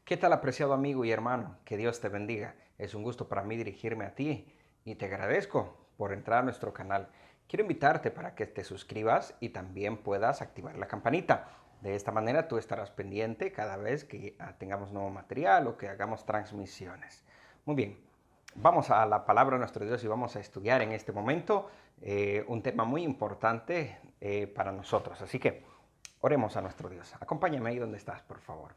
¿Qué tal, apreciado amigo y hermano? Que Dios te bendiga. Es un gusto para mí dirigirme a ti y te agradezco por entrar a nuestro canal. Quiero invitarte para que te suscribas y también puedas activar la campanita. De esta manera tú estarás pendiente cada vez que tengamos nuevo material o que hagamos transmisiones. Muy bien, vamos a la palabra de nuestro Dios y vamos a estudiar en este momento un tema muy importante para nosotros. Así que oremos a nuestro Dios. Acompáñame ahí donde estás, por favor.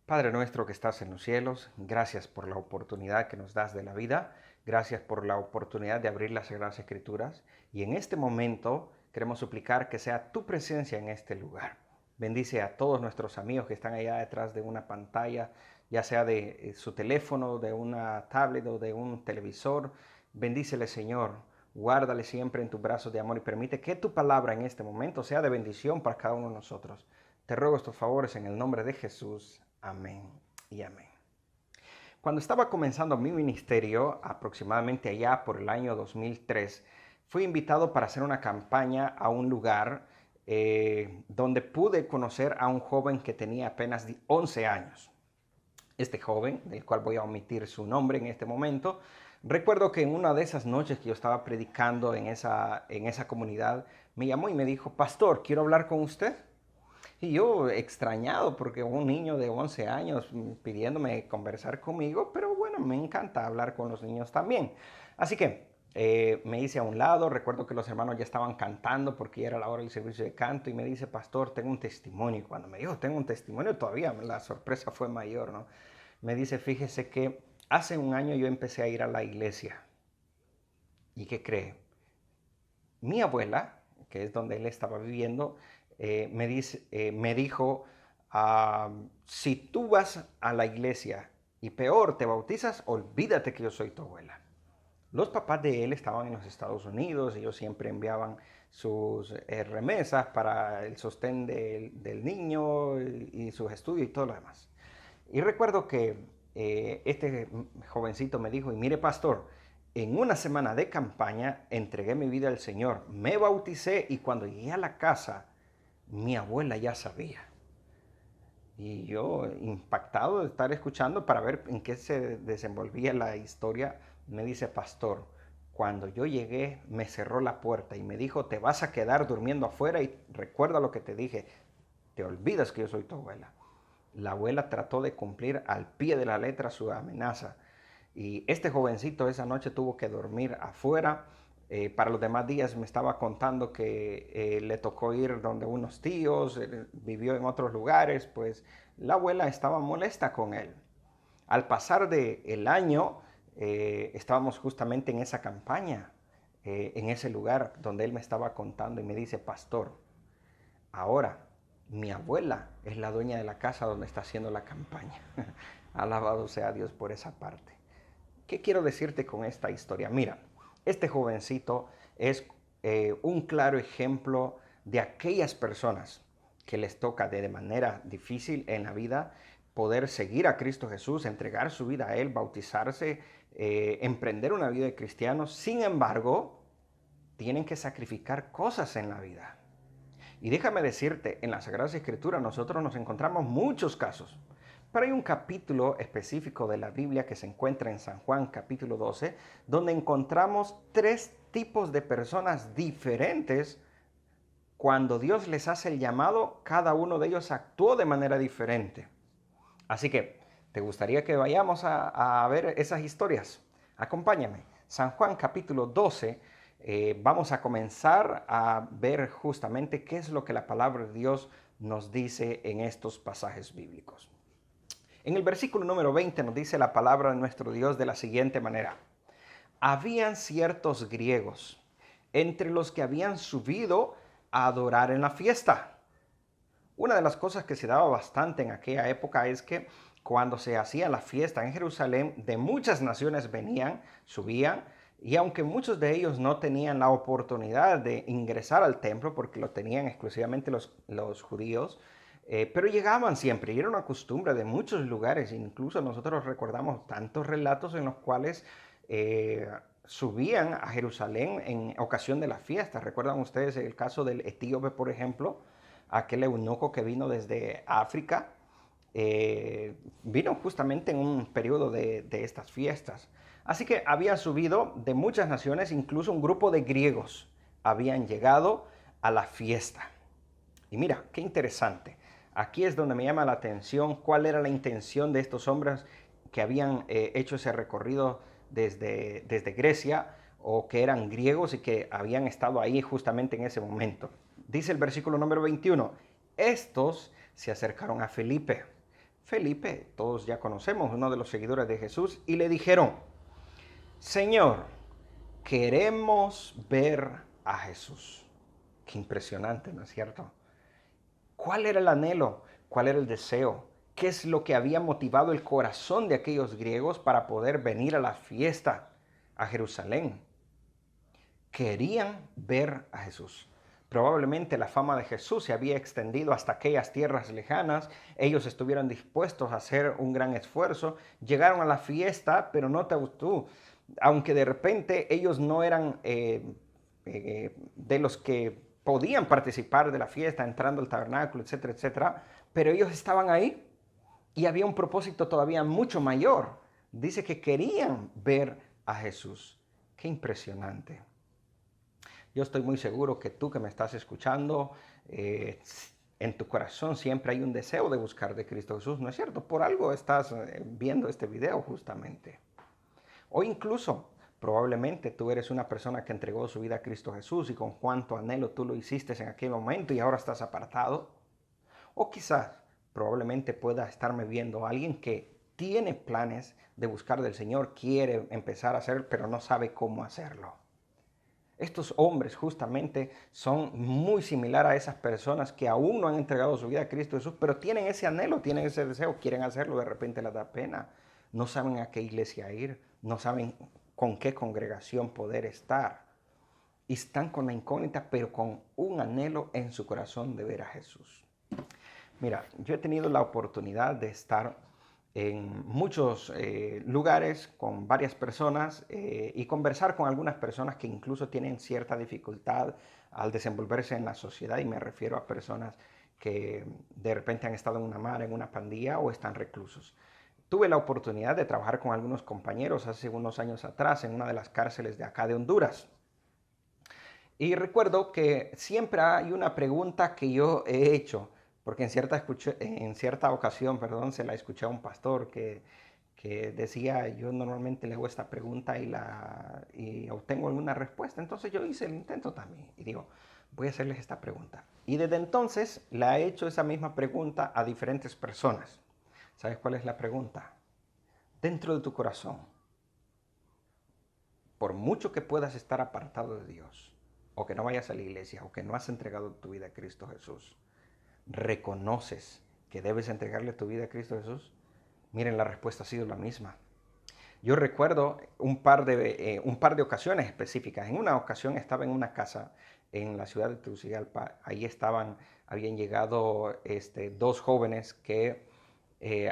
Padre nuestro que estás en los cielos, gracias por la oportunidad que nos das de la vida, gracias por la oportunidad de abrir las Sagradas Escrituras y en este momento queremos suplicar que sea tu presencia en este lugar. Bendice a todos nuestros amigos que están allá detrás de una pantalla, ya sea de su teléfono, de una tablet o de un televisor. Bendícele, Señor. Guárdale siempre en tus brazos de amor y permite que tu palabra en este momento sea de bendición para cada uno de nosotros. Te ruego estos favores en el nombre de Jesús. Amén y amén. Cuando estaba comenzando mi ministerio, aproximadamente allá por el año 2003, fui invitado para hacer una campaña a un lugar donde pude conocer a un joven que tenía apenas 11 años. Este joven, del cual voy a omitir su nombre en este momento, recuerdo que en una de esas noches que yo estaba predicando en esa comunidad, me llamó y me dijo: Pastor, quiero hablar con usted. Y yo extrañado porque un niño de 11 años pidiéndome conversar conmigo, pero bueno, me encanta hablar con los niños también. Así que me hice a un lado, recuerdo que los hermanos ya estaban cantando porque ya era la hora del servicio de canto y me dice: Pastor, tengo un testimonio. Y cuando me dijo tengo un testimonio, todavía la sorpresa fue mayor, ¿no? Me dice: fíjese que hace un año yo empecé a ir a la iglesia. ¿Y qué cree? Mi abuela, que es donde él estaba viviendo, me dijo: si tú vas a la iglesia y peor te bautizas, olvídate que yo soy tu abuela. Los papás de él estaban en los Estados Unidos, ellos siempre enviaban sus remesas para el sostén del niño y sus estudios y todo lo demás. Y recuerdo que este jovencito me dijo: y mire, pastor, en una semana de campaña entregué mi vida al Señor, me bauticé y cuando llegué a la casa, mi abuela ya sabía. Y yo, impactado de estar escuchando para ver en qué se desenvolvía la historia, me dice: pastor, cuando yo llegué me cerró la puerta y me dijo: te vas a quedar durmiendo afuera y recuerda lo que te dije, te olvidas que yo soy tu abuela. La abuela trató de cumplir al pie de la letra su amenaza. Y este jovencito esa noche tuvo que dormir afuera. Para los demás días me estaba contando que le tocó ir donde unos tíos, vivió en otros lugares, pues la abuela estaba molesta con él. Al pasar del año, estábamos justamente en esa campaña, en ese lugar donde él me estaba contando y me dice: pastor, ahora mi abuela es la dueña de la casa donde está haciendo la campaña. Alabado sea Dios por esa parte. ¿Qué quiero decirte con esta historia? Mira, este jovencito es un claro ejemplo de aquellas personas que les toca de manera difícil en la vida poder seguir a Cristo Jesús, entregar su vida a Él, bautizarse, emprender una vida de cristianos. Sin embargo, tienen que sacrificar cosas en la vida. Y déjame decirte, en la Sagrada Escritura nosotros nos encontramos muchos casos, pero hay un capítulo específico de la Biblia que se encuentra en San Juan capítulo 12, donde encontramos tres tipos de personas diferentes. Cuando Dios les hace el llamado, cada uno de ellos actuó de manera diferente. Así que, ¿te gustaría que vayamos a ver esas historias? Acompáñame. San Juan capítulo 12, vamos a comenzar a ver justamente qué es lo que la palabra de Dios nos dice en estos pasajes bíblicos. En el versículo número 20 nos dice la palabra de nuestro Dios de la siguiente manera: habían ciertos griegos entre los que habían subido a adorar en la fiesta. Una de las cosas que se daba bastante en aquella época es que cuando se hacía la fiesta en Jerusalén, de muchas naciones venían, subían, y aunque muchos de ellos no tenían la oportunidad de ingresar al templo, porque lo tenían exclusivamente los judíos, pero llegaban siempre, y era una costumbre de muchos lugares. Incluso nosotros recordamos tantos relatos en los cuales subían a Jerusalén en ocasión de la fiesta. ¿Recuerdan ustedes el caso del etíope, por ejemplo? Aquel eunuco que vino desde África vino justamente en un periodo de estas fiestas. Así que habían subido de muchas naciones, incluso un grupo de griegos habían llegado a la fiesta. Y mira, qué interesante. Aquí es donde me llama la atención cuál era la intención de estos hombres que habían hecho ese recorrido desde Grecia o que eran griegos y que habían estado ahí justamente en ese momento. Dice el versículo número 21, estos se acercaron a Felipe. Felipe, todos ya conocemos, uno de los seguidores de Jesús, y le dijeron, Señor, queremos ver a Jesús. Qué impresionante, ¿no es cierto? ¿Cuál era el anhelo? ¿Cuál era el deseo? ¿Qué es lo que había motivado el corazón de aquellos griegos para poder venir a la fiesta a Jerusalén? Querían ver a Jesús. Probablemente la fama de Jesús se había extendido hasta aquellas tierras lejanas. Ellos estuvieron dispuestos a hacer un gran esfuerzo. Llegaron a la fiesta, pero no te gustó. Aunque de repente ellos no eran de los que podían participar de la fiesta, entrando al tabernáculo, etcétera, etcétera, pero ellos estaban ahí y había un propósito todavía mucho mayor. Dice que querían ver a Jesús. Qué impresionante. Yo estoy muy seguro que tú que me estás escuchando, en tu corazón siempre hay un deseo de buscar de Cristo Jesús, ¿no es cierto? Por algo estás viendo este video justamente. O incluso, probablemente tú eres una persona que entregó su vida a Cristo Jesús y con cuánto anhelo tú lo hiciste en aquel momento y ahora estás apartado. O quizás, probablemente pueda estarme viendo alguien que tiene planes de buscar del Señor, quiere empezar a hacer, pero no sabe cómo hacerlo. Estos hombres justamente son muy similares a esas personas que aún no han entregado su vida a Cristo Jesús, pero tienen ese anhelo, tienen ese deseo, quieren hacerlo, de repente les da pena. No saben a qué iglesia ir, no saben con qué congregación poder estar. Y están con la incógnita, pero con un anhelo en su corazón de ver a Jesús. Mira, yo he tenido la oportunidad de estar en muchos lugares con varias personas y conversar con algunas personas que incluso tienen cierta dificultad al desenvolverse en la sociedad, y me refiero a personas que de repente han estado en una mara, en una pandilla o están reclusos. Tuve la oportunidad de trabajar con algunos compañeros hace unos años atrás en una de las cárceles de acá de Honduras. Y recuerdo que siempre hay una pregunta que yo he hecho, porque en cierta ocasión, perdón, se la escuché a un pastor que decía, yo normalmente le hago esta pregunta y obtengo alguna respuesta. Entonces yo hice el intento también y digo, voy a hacerles esta pregunta. Y desde entonces la he hecho esa misma pregunta a diferentes personas. ¿Sabes cuál es la pregunta? Dentro de tu corazón, por mucho que puedas estar apartado de Dios, o que no vayas a la iglesia, o que no has entregado tu vida a Cristo Jesús, ¿reconoces que debes entregarle tu vida a Cristo Jesús? Miren, la respuesta ha sido la misma. Yo recuerdo un par de ocasiones específicas. En una ocasión estaba en una casa en la ciudad de Tegucigalpa. Ahí habían llegado dos jóvenes que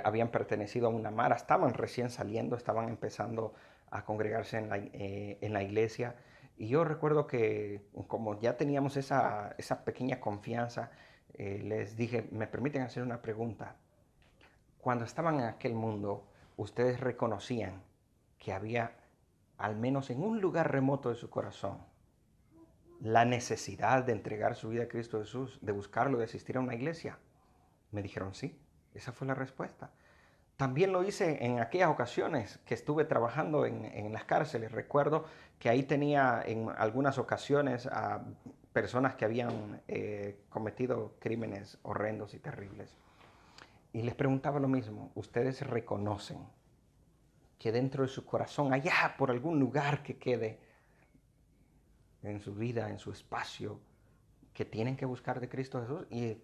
habían pertenecido a una mara. Estaban recién saliendo, estaban empezando a congregarse en la iglesia. Y yo recuerdo que como ya teníamos esa pequeña confianza, les dije, ¿me permiten hacer una pregunta? Cuando estaban en aquel mundo, ¿ustedes reconocían que había, al menos en un lugar remoto de su corazón, la necesidad de entregar su vida a Cristo Jesús, de buscarlo, de asistir a una iglesia? Me dijeron sí, esa fue la respuesta. También lo hice en aquellas ocasiones que estuve trabajando en las cárceles. Recuerdo que ahí tenía en algunas ocasiones a personas que habían cometido crímenes horrendos y terribles. Y les preguntaba lo mismo, ¿ustedes reconocen que dentro de su corazón, allá por algún lugar que quede en su vida, en su espacio, que tienen que buscar de Cristo Jesús? Y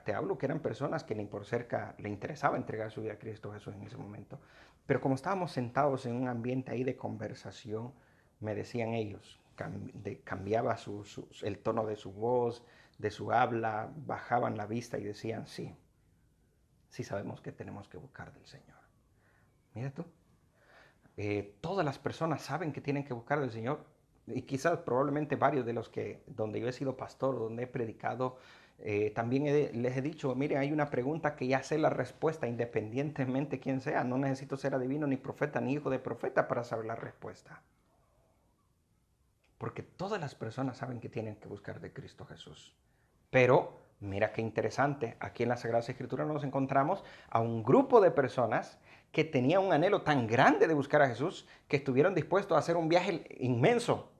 te hablo que eran personas que ni por cerca le interesaba entregar su vida a Cristo Jesús en ese momento. Pero como estábamos sentados en un ambiente ahí de conversación, me decían ellos, cambiaba el tono de su voz, de su habla, bajaban la vista y decían, sí, sí sabemos que tenemos que buscar del Señor. Mira tú, todas las personas saben que tienen que buscar del Señor, y quizás probablemente varios de los que donde yo he sido pastor, donde he predicado, También les he dicho, mire, hay una pregunta que ya sé la respuesta independientemente quién sea. No necesito ser adivino, ni profeta, ni hijo de profeta para saber la respuesta. Porque todas las personas saben que tienen que buscar de Cristo Jesús. Pero mira qué interesante, aquí en la Sagrada Escritura nos encontramos a un grupo de personas que tenía un anhelo tan grande de buscar a Jesús que estuvieron dispuestos a hacer un viaje inmenso,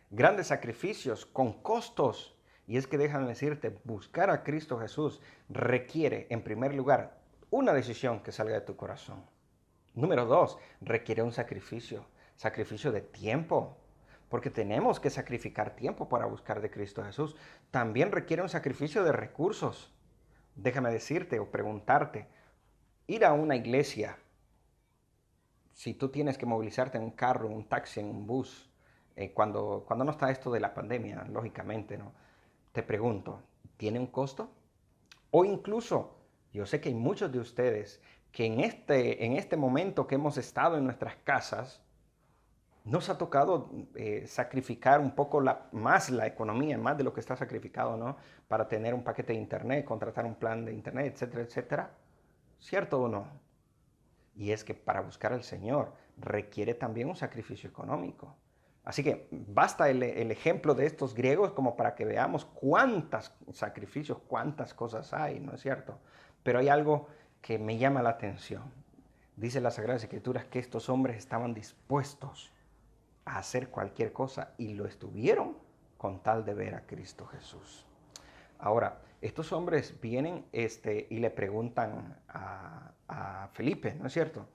grandes sacrificios, con costos. Y es que déjame decirte, buscar a Cristo Jesús requiere, en primer lugar, una decisión que salga de tu corazón. Número dos, requiere un sacrificio, sacrificio de tiempo, porque tenemos que sacrificar tiempo para buscar de Cristo Jesús. También requiere un sacrificio de recursos. Déjame decirte o preguntarte, ir a una iglesia, si tú tienes que movilizarte en un carro, en un taxi, en un bus, cuando no está esto de la pandemia, lógicamente, ¿no? Te pregunto, ¿tiene un costo? O incluso, yo sé que hay muchos de ustedes que en este momento que hemos estado en nuestras casas, nos ha tocado sacrificar un poco más la economía, más de lo que está sacrificado, ¿no? Para tener un paquete de internet, contratar un plan de internet, etcétera, etcétera. ¿Cierto o no? Y es que para buscar al Señor requiere también un sacrificio económico. Así que basta el ejemplo de estos griegos como para que veamos cuántos sacrificios, cuántas cosas hay, ¿no es cierto? Pero hay algo que me llama la atención. Dice las Sagradas Escrituras que estos hombres estaban dispuestos a hacer cualquier cosa y lo estuvieron con tal de ver a Cristo Jesús. Ahora, estos hombres vienen y le preguntan a Felipe, ¿no es cierto?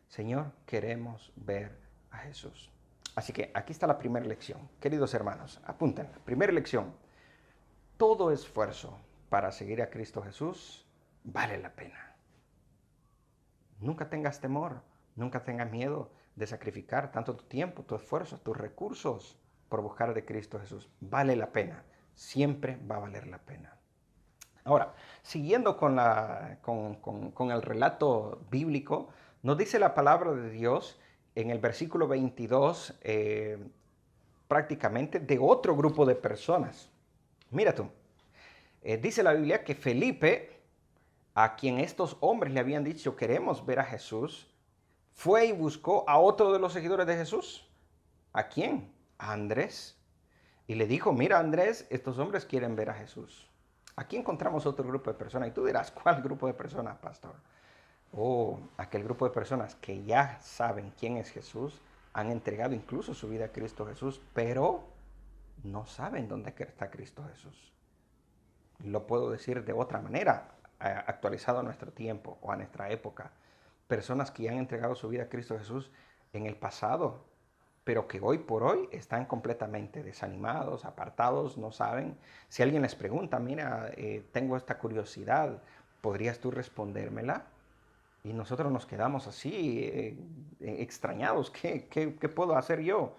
Señor, queremos ver a Jesús. Así que aquí está la primera lección. Queridos hermanos, apunten. Primera lección. Todo esfuerzo para seguir a Cristo Jesús vale la pena. Nunca tengas temor, nunca tengas miedo de sacrificar tanto tu tiempo, tu esfuerzo, tus recursos por buscar de Cristo Jesús. Vale la pena. Siempre va a valer la pena. Ahora, siguiendo con el relato bíblico, nos dice la palabra de Dios en el versículo 22 prácticamente de otro grupo de personas. Mira tú, dice la Biblia que Felipe, a quien estos hombres le habían dicho queremos ver a Jesús, fue y buscó a otro de los seguidores de Jesús. ¿A quién? A Andrés. Y le dijo, mira Andrés, estos hombres quieren ver a Jesús. Aquí encontramos otro grupo de personas. Y tú dirás, ¿cuál grupo de personas, pastor? Oh, aquel grupo de personas que ya saben quién es Jesús, han entregado incluso su vida a Cristo Jesús, pero no saben dónde está Cristo Jesús. Lo puedo decir de otra manera, actualizado a nuestro tiempo o a nuestra época. Personas que ya han entregado su vida a Cristo Jesús en el pasado, pero que hoy por hoy están completamente desanimados, apartados, no saben. Si alguien les pregunta, mira, tengo esta curiosidad, ¿podrías tú respondérmela? Y nosotros nos quedamos así, extrañados. ¿Qué puedo hacer yo?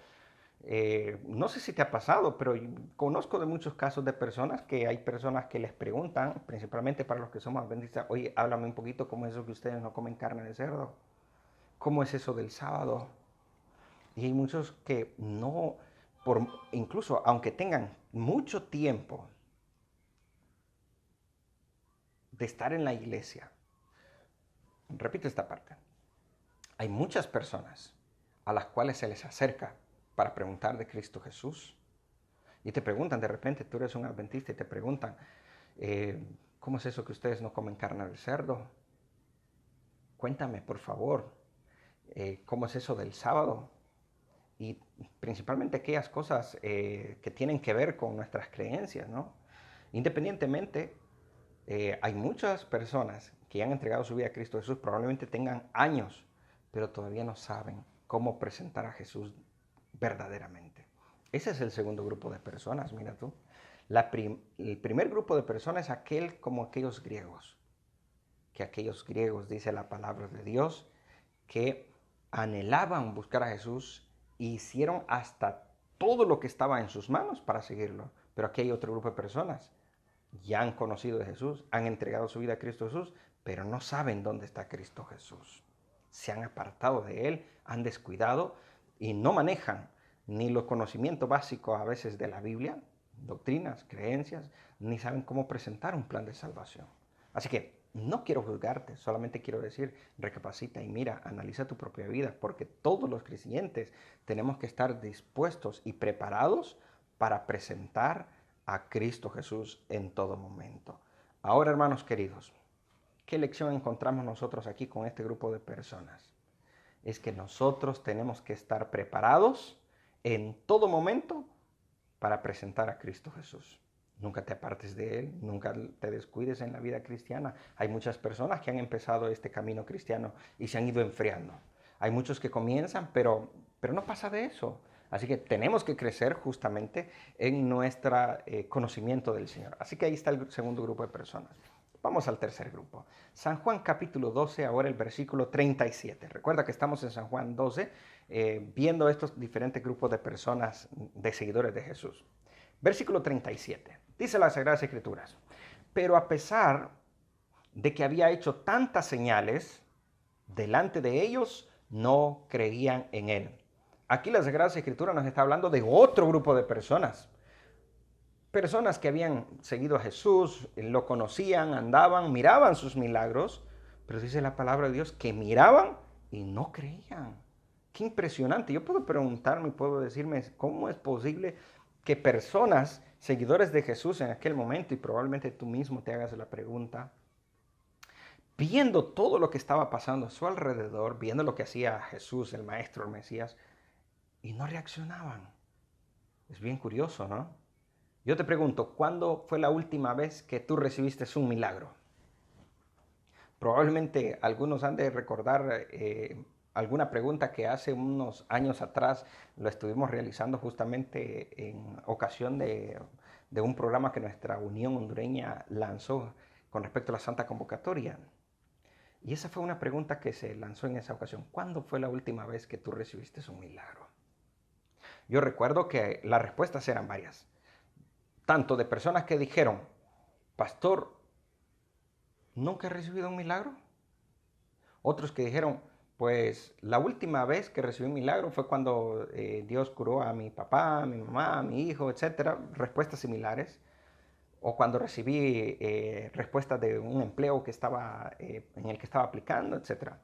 No sé si te ha pasado, pero conozco de muchos casos de personas que hay personas que les preguntan, principalmente para los que somos adventistas, oye, háblame un poquito cómo es eso que ustedes no comen carne de cerdo. ¿Cómo es eso del sábado? Y hay muchos que no, incluso aunque tengan mucho tiempo de estar en la iglesia, repito esta parte, hay muchas personas a las cuales se les acerca para preguntar de Cristo Jesús. Y te preguntan, de repente tú eres un adventista y te preguntan, ¿cómo es eso que ustedes no comen carne de cerdo? Cuéntame, por favor, ¿cómo es eso del sábado? Y principalmente aquellas cosas que tienen que ver con nuestras creencias, ¿no? Independientemente, hay muchas personas que han entregado su vida a Cristo Jesús, probablemente tengan años, pero todavía no saben cómo presentar a Jesús verdaderamente. Ese es el segundo grupo de personas, mira tú. El primer grupo de personas es aquel como aquellos griegos, que aquellos griegos, dice la palabra de Dios, que anhelaban buscar a Jesús e hicieron hasta todo lo que estaba en sus manos para seguirlo. Pero aquí hay otro grupo de personas, ya han conocido de Jesús, han entregado su vida a Cristo Jesús, pero no saben dónde está Cristo Jesús. Se han apartado de Él, han descuidado y no manejan ni los conocimientos básicos a veces de la Biblia, doctrinas, creencias, ni saben cómo presentar un plan de salvación. Así que no quiero juzgarte, solamente quiero decir, recapacita y mira, analiza tu propia vida, porque todos los creyentes tenemos que estar dispuestos y preparados para presentar a Cristo Jesús en todo momento. Ahora, hermanos queridos, ¿qué lección encontramos nosotros aquí con este grupo de personas? Es que nosotros tenemos que estar preparados en todo momento para presentar a Cristo Jesús. Nunca te apartes de Él, nunca te descuides en la vida cristiana. Hay muchas personas que han empezado este camino cristiano y se han ido enfriando. Hay muchos que comienzan, pero no pasa de eso. Así que tenemos que crecer justamente en nuestro conocimiento del Señor. Así que ahí está el segundo grupo de personas. Vamos al tercer grupo. San Juan capítulo 12, ahora el versículo 37. Recuerda que estamos en San Juan 12 viendo estos diferentes grupos de personas, de seguidores de Jesús. Versículo 37. Dice las Sagradas Escrituras: pero a pesar de que había hecho tantas señales delante de ellos, no creían en él. Aquí las Sagradas Escrituras nos está hablando de otro grupo de personas. Personas que habían seguido a Jesús, lo conocían, andaban, miraban sus milagros, pero dice la palabra de Dios que miraban y no creían. Qué impresionante. Yo puedo preguntarme, puedo decirme, ¿cómo es posible que personas, seguidores de Jesús en aquel momento, y probablemente tú mismo te hagas la pregunta, viendo todo lo que estaba pasando a su alrededor, viendo lo que hacía Jesús, el Maestro, el Mesías, y no reaccionaban? Es bien curioso, ¿no? Yo te pregunto, ¿cuándo fue la última vez que tú recibiste un milagro? Probablemente algunos han de recordar alguna pregunta que hace unos años atrás lo estuvimos realizando justamente en ocasión de un programa que nuestra Unión Hondureña lanzó con respecto a la Santa Convocatoria. Y esa fue una pregunta que se lanzó en esa ocasión. ¿Cuándo fue la última vez que tú recibiste un milagro? Yo recuerdo que las respuestas eran varias. Tanto de personas que dijeron, pastor, ¿nunca he recibido un milagro? Otros que dijeron, pues la última vez que recibí un milagro fue cuando Dios curó a mi papá, a mi mamá, a mi hijo, etcétera. Respuestas similares. O cuando recibí respuestas de un empleo que estaba, en el que estaba aplicando, etcétera.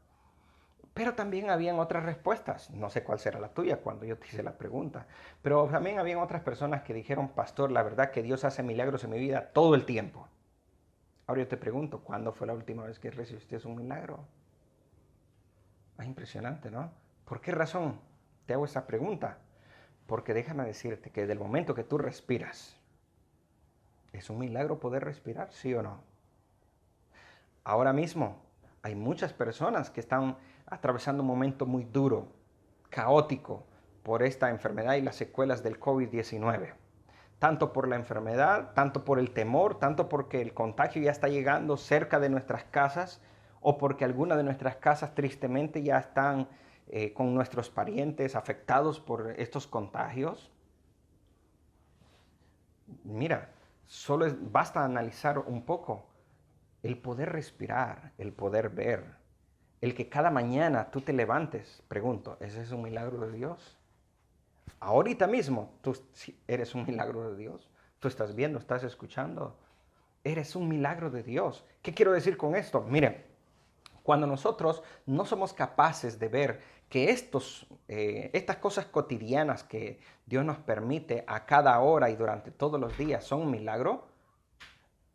Pero también habían otras respuestas. No sé cuál será la tuya cuando yo te hice la pregunta. Pero también habían otras personas que dijeron, pastor, la verdad que Dios hace milagros en mi vida todo el tiempo. Ahora yo te pregunto, ¿cuándo fue la última vez que recibiste un milagro? Es impresionante, ¿no? ¿Por qué razón te hago esa pregunta? Porque déjame decirte que desde el momento que tú respiras, ¿es un milagro poder respirar, sí o no? Ahora mismo hay muchas personas que están atravesando un momento muy duro, caótico, por esta enfermedad y las secuelas del COVID-19. Tanto por la enfermedad, tanto por el temor, tanto porque el contagio ya está llegando cerca de nuestras casas o porque algunas de nuestras casas tristemente ya están con nuestros parientes afectados por estos contagios. Mira, basta analizar un poco el poder respirar, el poder ver, el que cada mañana tú te levantes. Pregunto, ¿ese es un milagro de Dios? Ahorita mismo tú eres un milagro de Dios. Tú estás viendo, estás escuchando. Eres un milagro de Dios. ¿Qué quiero decir con esto? Mire, cuando nosotros no somos capaces de ver que estas cosas cotidianas que Dios nos permite a cada hora y durante todos los días son un milagro,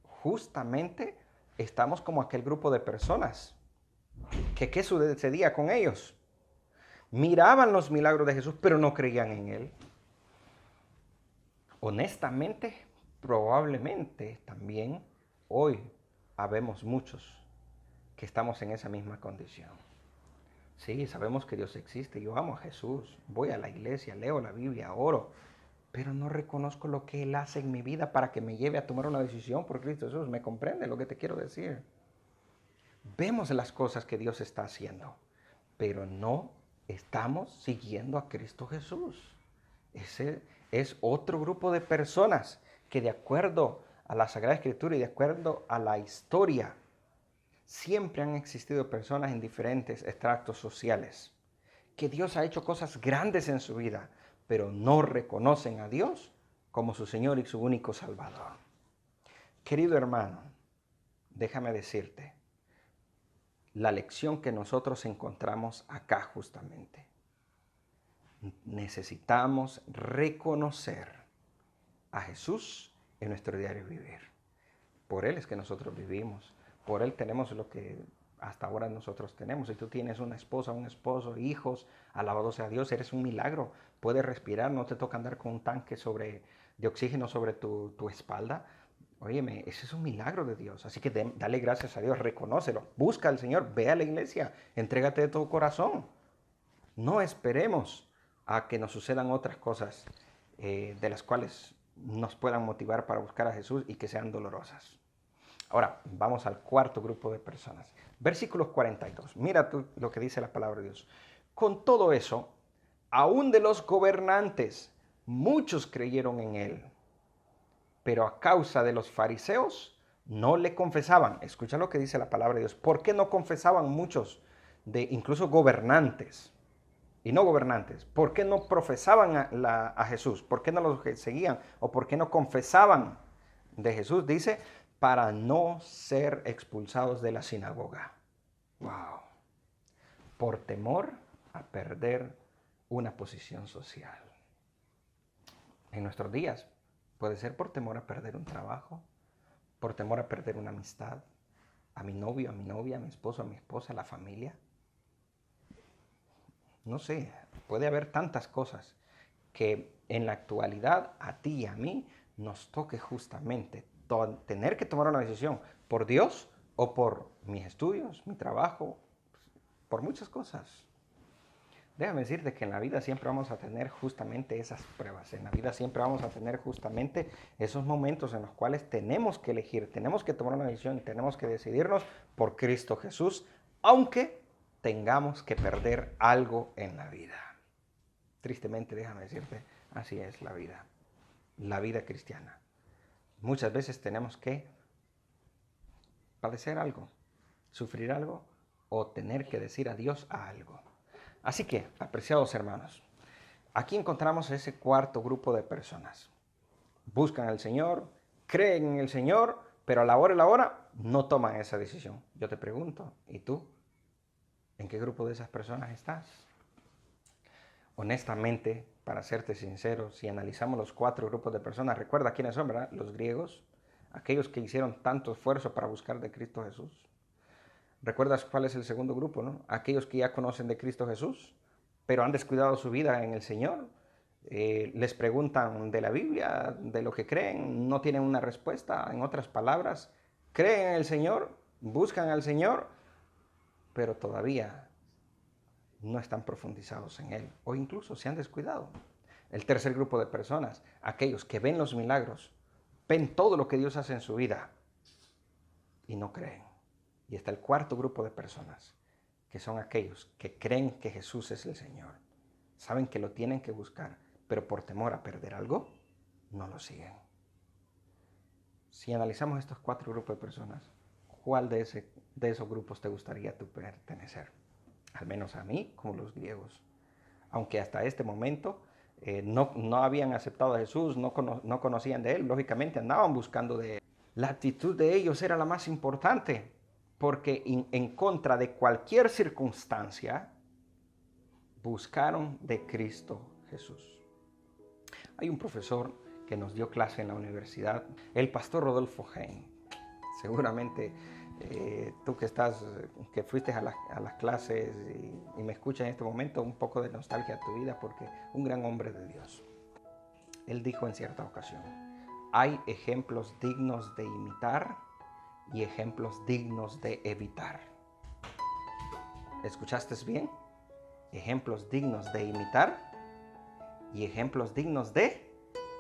justamente estamos como aquel grupo de personas. ¿Qué sucedía con ellos? Miraban los milagros de Jesús, pero no creían en Él. Honestamente, probablemente también hoy habemos muchos que estamos en esa misma condición. Sí, sabemos que Dios existe, yo amo a Jesús, voy a la iglesia, leo la Biblia, oro, pero no reconozco lo que Él hace en mi vida para que me lleve a tomar una decisión por Cristo Jesús. ¿Me comprende lo que te quiero decir? Vemos las cosas que Dios está haciendo, pero no estamos siguiendo a Cristo Jesús. Ese es otro grupo de personas que, de acuerdo a la Sagrada Escritura y de acuerdo a la historia, siempre han existido personas en diferentes estratos sociales, que Dios ha hecho cosas grandes en su vida, pero no reconocen a Dios como su Señor y su único Salvador. Querido hermano, déjame decirte la lección que nosotros encontramos acá justamente. Necesitamos reconocer a Jesús en nuestro diario vivir. Por Él es que nosotros vivimos. Por Él tenemos lo que hasta ahora nosotros tenemos. Si tú tienes una esposa, un esposo, hijos, alabado sea Dios, eres un milagro. Puedes respirar, no te toca andar con un tanque de oxígeno sobre tu espalda. Óyeme, ese es un milagro de Dios. Así que dale gracias a Dios, reconócelo. Busca al Señor, ve a la iglesia, entrégate de todo corazón. No esperemos a que nos sucedan otras cosas de las cuales nos puedan motivar para buscar a Jesús y que sean dolorosas. Ahora, vamos al cuarto grupo de personas. Versículos 42. Mira tú lo que dice la palabra de Dios. Con todo eso, aún de los gobernantes, muchos creyeron en Él. Pero a causa de los fariseos, no le confesaban. Escucha lo que dice la palabra de Dios. ¿Por qué no confesaban muchos incluso gobernantes y no gobernantes? ¿Por qué no profesaban a Jesús? ¿Por qué no los seguían? ¿O por qué no confesaban de Jesús? Dice, para no ser expulsados de la sinagoga. ¡Wow! Por temor a perder una posición social. En nuestros días puede ser por temor a perder un trabajo, por temor a perder una amistad, a mi novio, a mi novia, a mi esposo, a mi esposa, a la familia. No sé, puede haber tantas cosas que en la actualidad a ti y a mí nos toque justamente tener que tomar una decisión por Dios o por mis estudios, mi trabajo, por muchas cosas. Déjame decirte que en la vida siempre vamos a tener justamente esas pruebas. En la vida siempre vamos a tener justamente esos momentos en los cuales tenemos que elegir, tenemos que tomar una decisión, tenemos que decidirnos por Cristo Jesús, aunque tengamos que perder algo en la vida. Tristemente, déjame decirte, así es la vida cristiana. Muchas veces tenemos que padecer algo, sufrir algo o tener que decir adiós a algo. Así que, apreciados hermanos, aquí encontramos ese cuarto grupo de personas. Buscan al Señor, creen en el Señor, pero a la hora no toman esa decisión. Yo te pregunto, ¿y tú? ¿En qué grupo de esas personas estás? Honestamente, para serte sincero, si analizamos los cuatro grupos de personas, recuerda quiénes son, ¿verdad? Los griegos, aquellos que hicieron tanto esfuerzo para buscar de Cristo Jesús. ¿Recuerdas cuál es el segundo grupo, no? Aquellos que ya conocen de Cristo Jesús, pero han descuidado su vida en el Señor. Les preguntan de la Biblia, de lo que creen, no tienen una respuesta. En otras palabras, creen en el Señor, buscan al Señor, pero todavía no están profundizados en Él, o incluso se han descuidado. El tercer grupo de personas, aquellos que ven los milagros, ven todo lo que Dios hace en su vida y no creen. Y está el cuarto grupo de personas, que son aquellos que creen que Jesús es el Señor. Saben que lo tienen que buscar, pero por temor a perder algo, no lo siguen. Si analizamos estos cuatro grupos de personas, ¿cuál de esos grupos te gustaría tú pertenecer? Al menos a mí, como los griegos. Aunque hasta este momento no habían aceptado a Jesús, no conocían de Él, lógicamente andaban buscando de Él. La actitud de ellos era la más importante, porque en contra de cualquier circunstancia, buscaron de Cristo Jesús. Hay un profesor que nos dio clase en la universidad, el pastor Rodolfo Hein. Seguramente tú que fuiste a las clases y me escuchas en este momento, un poco de nostalgia a tu vida, porque un gran hombre de Dios. Él dijo en cierta ocasión, hay ejemplos dignos de imitar y ejemplos dignos de evitar. ¿Escuchaste bien? Ejemplos dignos de imitar y ejemplos dignos de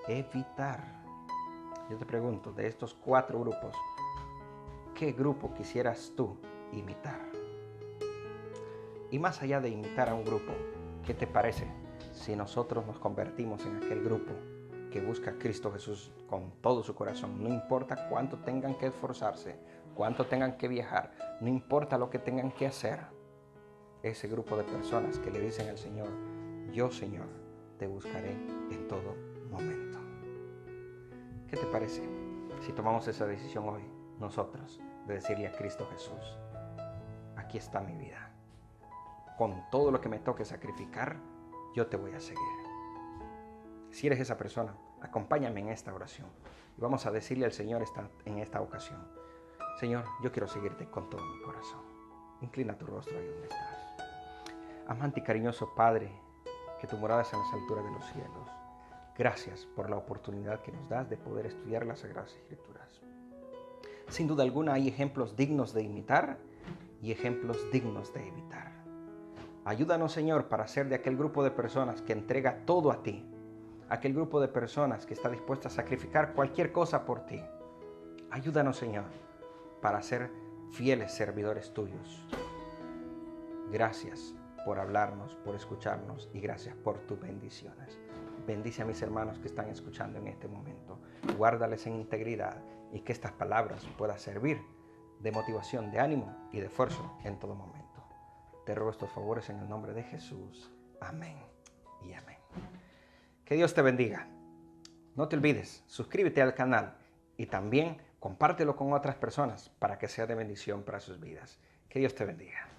evitar. Yo te pregunto, de estos cuatro grupos, ¿qué grupo quisieras tú imitar? Y más allá de imitar a un grupo, ¿qué te parece si nosotros nos convertimos en aquel grupo que busca a Cristo Jesús con todo su corazón? No importa cuánto tengan que esforzarse, cuánto tengan que viajar, no importa lo que tengan que hacer. Ese grupo de personas que le dicen al Señor, yo Señor, te buscaré en todo momento. ¿Qué te parece si tomamos esa decisión hoy, nosotros, de decirle a Cristo Jesús, aquí está mi vida, con todo lo que me toque sacrificar, yo te voy a seguir? Si eres esa persona, acompáñame en esta oración y vamos a decirle al Señor en esta ocasión, Señor, yo quiero seguirte con todo mi corazón. Inclina tu rostro ahí donde estás. Amante y cariñoso Padre, que tu morada es en las alturas de los cielos, gracias por la oportunidad que nos das de poder estudiar las Sagradas Escrituras. Sin duda alguna hay ejemplos dignos de imitar y ejemplos dignos de evitar. Ayúdanos, Señor, para ser de aquel grupo de personas que entrega todo a ti, aquel grupo de personas que está dispuesta a sacrificar cualquier cosa por ti. Ayúdanos, Señor, para ser fieles servidores tuyos. Gracias por hablarnos, por escucharnos y gracias por tus bendiciones. Bendice a mis hermanos que están escuchando en este momento. Guárdales en integridad y que estas palabras puedan servir de motivación, de ánimo y de esfuerzo en todo momento. Te ruego estos favores en el nombre de Jesús. Amén y amén. Que Dios te bendiga. No te olvides, suscríbete al canal y también compártelo con otras personas para que sea de bendición para sus vidas. Que Dios te bendiga.